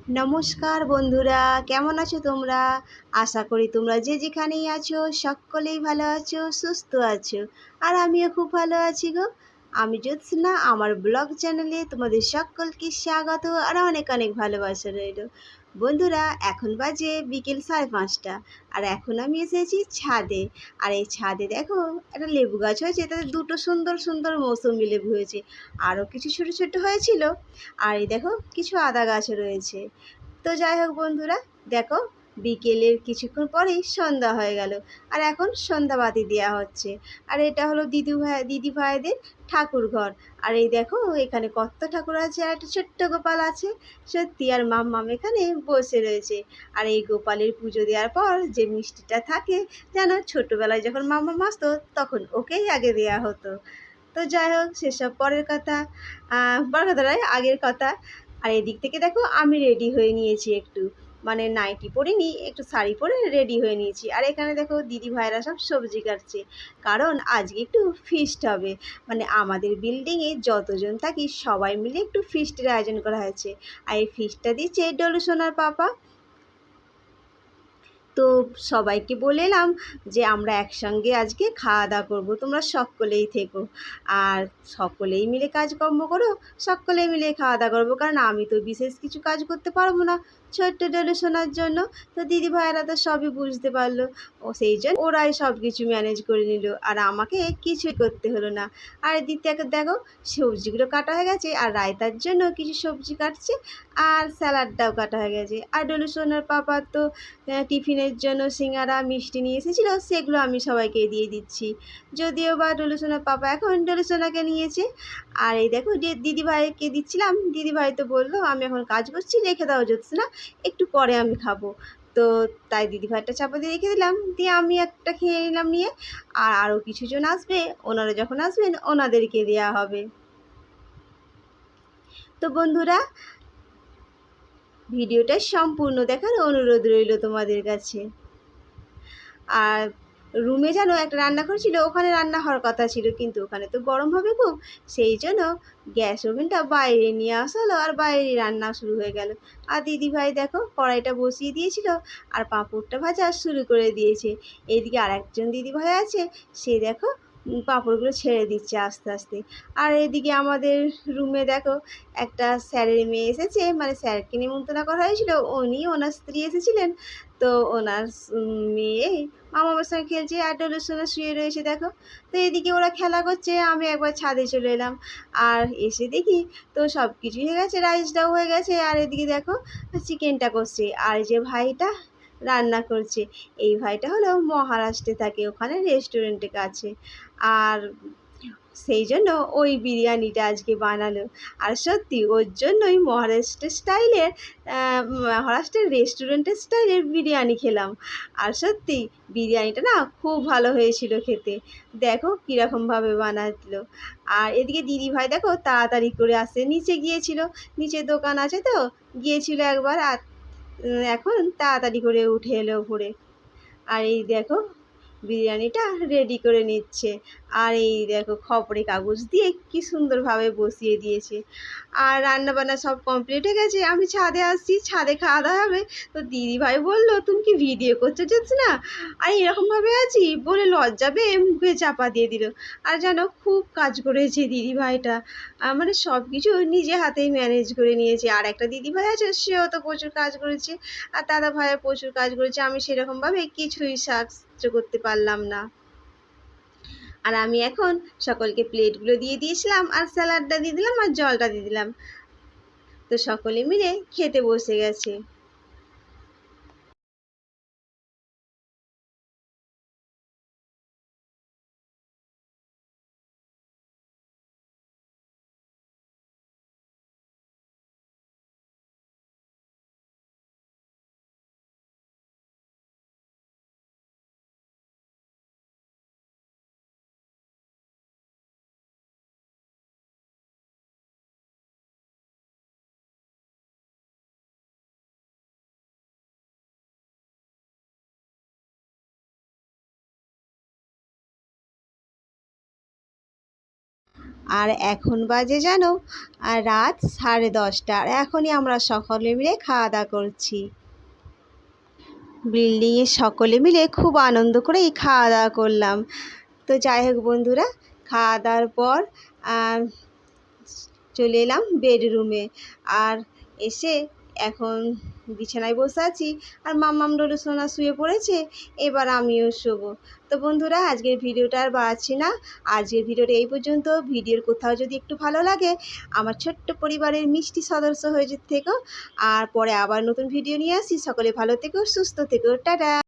নমস্কার বন্ধুরা, কেমন আছো তোমরা? আশা করি তোমরা যে যেখানেই আছো সকলেই ভালো আছো, সুস্থ আছো। আর আমিও খুব ভালো আছি গো। আমি জ্যোৎস্না, আমার ব্লগ চ্যানেলে তোমাদের সকলকে স্বাগত আর অনেক অনেক ভালোবাসা রইল। বন্ধুরা, এখন বাজে বিকেল 5:30, আর এখন আমি এসেছি ছাদে। আর এই ছাদে দেখো একটা লেবু গাছ হয়েছে, তাতে দুটো সুন্দর সুন্দর মৌসুমি লেবু হয়েছে। আরও কিছু ছোট ছোট হয়েছিল। আর এই দেখো কিছু আদা গাছও রয়েছে। তো যাই হোক বন্ধুরা, দেখো বিকেলের কিছুক্ষণ পরেই সন্ধ্যা হয়ে গেল। আর এখন সন্ধ্যাবাতি দেওয়া হচ্ছে। আর এটা হলো দিদি ভাইদের ঠাকুর ঘর। আর এই দেখো এখানে কত ঠাকুর আছে, আর একটা ছোট্ট গোপাল আছে। সত্যি, আর মাম্মাম এখানে বসে রয়েছে। আর এই গোপালের পুজো দেওয়ার পর যে মিষ্টিটা থাকে, জানো ছোটবেলায় যখন মাম্মাম আসতো তখন ওকেই আগে দেওয়া হতো। তো যাই হোক, সেসব পরের কথা। পরের কথা নয়, আগের কথা। আর এদিক থেকে দেখো আমি রেডি হয়ে নিয়েছি একটু, মানে নাইটি পরিনি, একটু শাড়ি পরে রেডি হয়ে নিয়েছি। আর এখানে দেখো দিদি ভাইরা সব সবজি কাটছে, কারণ আজকে একটু ফিস্ট হবে। মানে আমাদের বিল্ডিংয়ে যতজন থাকি সবাই মিলে একটু ফিস্টের আয়োজন করা হয়েছে। আর এই ফিস্টটা দিচ্ছে ডলু সোনার পাপা। তো সবাইকে বলে এলাম যে আমরা একসঙ্গে আজকে খাওয়া দাওয়া করবো, তোমরা সকলেই থেকো। আর সকলেই মিলে কাজকর্ম করো, সকলেই মিলে খাওয়া দাওয়া করবো, কারণ আমি তো বিশেষ কিছু কাজ করতে পারবো না ছোট্ট ডেলে শোনার জন্য। তো দিদি ভাইয়েরা তো সবই বুঝতে পারলো, ও সেই জন্য ওরাই সব কিছু ম্যানেজ করে নিল, আর আমাকে কিছুই করতে হলো না। আর এদিক থেকে দেখো সবজিগুলো কাটা হয়ে গেছে, আর রায়তার জন্য কিছু সবজি কাটছে, আর স্যালাডটাও কাটা হয়ে গেছে। আর ডলু সোনার পাপা তো টিফিনের জন্য সিঙ্গারা মিষ্টি নিয়ে এসেছিলো, সেগুলো আমি সবাইকে দিয়ে দিচ্ছি। যদিও বা ডলুসোনার পাপা এখন ডলুসোনাকে নিয়েছে। আর এই দেখো যে দিদিভাইকে দিচ্ছিলাম, দিদিভাই তো বললো আমি এখন কাজ করছি, রেখে দাও জ্যোৎস্না, একটু পরে আমি খাবো। তো তাই দিদিভাইটা চাপা দিয়ে রেখে দিলাম, দিয়ে আমি একটা খেয়ে নিলাম নিয়ে। আর আরও কিছুজন আসবে, ওনারা যখন আসবেন ওনাদেরকে দেওয়া হবে। তো বন্ধুরা, ভিডিওটা সম্পূর্ণ দেখার অনুরোধ রইল তোমাদের কাছে। আর রুমে যেন একটা রান্নাঘর ছিল, ওখানে রান্না হওয়ার কথা ছিল, কিন্তু ওখানে তো গরম হবে খুব, সেই জন্য গ্যাস ওভেনটা বাইরে নিয়ে আসা হলো, আর বাইরে রান্না শুরু হয়ে গেল। আর দিদিভাই দেখো কড়াইটা বসিয়ে দিয়েছিল, আর পাঁপড়টা ভাজা শুরু করে দিয়েছে। এইদিকে আর একজন দিদিভাই আছে, সে দেখো পাঁপড়গুলো ছেড়ে দিচ্ছে আস্তে আস্তে। আর এদিকে আমাদের রুমে দেখো একটা স্যারের মেয়ে এসেছে, মানে স্যারকে নিমন্ত্রণ করা হয়েছিল, উনি ওনার স্ত্রী এসেছিলেন। তো ওনার মেয়ে মামার সঙ্গে খেলছে, আর ডলুর সঙ্গে শুয়ে রয়েছে দেখো। তো এদিকে ওরা খেলা করছে, আমি একবার ছাদে চলে এলাম। আর এসে দেখি তো সব কিছুই হয়ে গেছে, রাইসটাও হয়ে গেছে, আর এদিকে দেখো চিকেনটা করছে, আর এই যে ভাইটা রান্না করছে। এই ভাইটা হলো মহারাষ্ট্রে থাকে, ওখানে রেস্টুরেন্টে কাছে। আর সেই জন্য ওই বিরিয়ানিটা আজকে বানালো। আর সত্যি ওর জন্যই মহারাষ্ট্রের রেস্টুরেন্টের স্টাইলের বিরিয়ানি খেলাম। আর সত্যি বিরিয়ানিটা না খুব ভালো হয়েছিল খেতে। দেখো কীরকমভাবে বানালো। আর এদিকে দিদিভাই দেখো তাড়াতাড়ি করে আসতে নিচে গিয়েছিল, নিচে দোকান আছে তো, গিয়েছিল একবার। আর এখন তাড়াতাড়ি করে উঠে এলো উপরে। আর এই দেখো বিরিয়ানিটা রেডি করে নিচ্ছে। আর এই দেখো খবরে কাগজ দিয়ে কি সুন্দরভাবে বসিয়ে দিয়েছে। আর রান্নাবান্না সব কমপ্লিট হয়ে গেছে, আমি ছাদে আসছি, ছাদে খাওয়া দাওয়া হবে। তো দিদিভাই বললো তুমি কি ভিডিও করতে চাচ্ছ না? আর এরকমভাবে আছি বলে লজ্জা পেয়ে মুখে চাপা দিয়ে দিল। আর যেন খুব কাজ করেছে দিদিভাইটা, মানে সব কিছু নিজে হাতেই ম্যানেজ করে নিয়েছে। আর একটা দিদিভাই আছে, সেও তো প্রচুর কাজ করেছে, আর দাদা ভাইও প্রচুর কাজ করেছে, আমি সেরকমভাবে কিছুই সাহায্য করতে পারলাম না। আর আমি এখন সকলকে প্লেটগুলো দিয়ে দিয়েছিলাম, আর স্যালাডটা দিয়ে দিলাম, আর জলটা দিয়ে দিলাম। তো সকলে মিলে খেতে বসে গেছে। আর এখন বাজে জানো রাত 10:30, আর এখনই আমরা সকলে মিলে খাওয়া দাওয়া করছি। বিল্ডিংয়ে সকলে মিলে খুব আনন্দ করে এই খাওয়া দাওয়া করলাম। তো যাই হোক বন্ধুরা, খাওয়া দাওয়ার পর চলে এলাম বেডরুমে, আর এসে এখন বিছানায় বসে আছি, আর মাম্মাম ডোডো সোনা শুয়ে পড়েছে, এবার আমিও শোবো। তো বন্ধুরা, আজকের ভিডিওটা আর বাড়াচ্ছি না, আজকের ভিডিওটা এই পর্যন্ত। ভিডিওর কোথাও যদি একটু ভালো লাগে আমার ছোট্ট পরিবারের মিষ্টি সদস্য হয়ে থেকো, আর পরে আবার নতুন ভিডিও নিয়ে আসি। সকলে ভালো থেকো, সুস্থ থেকো, টাটা।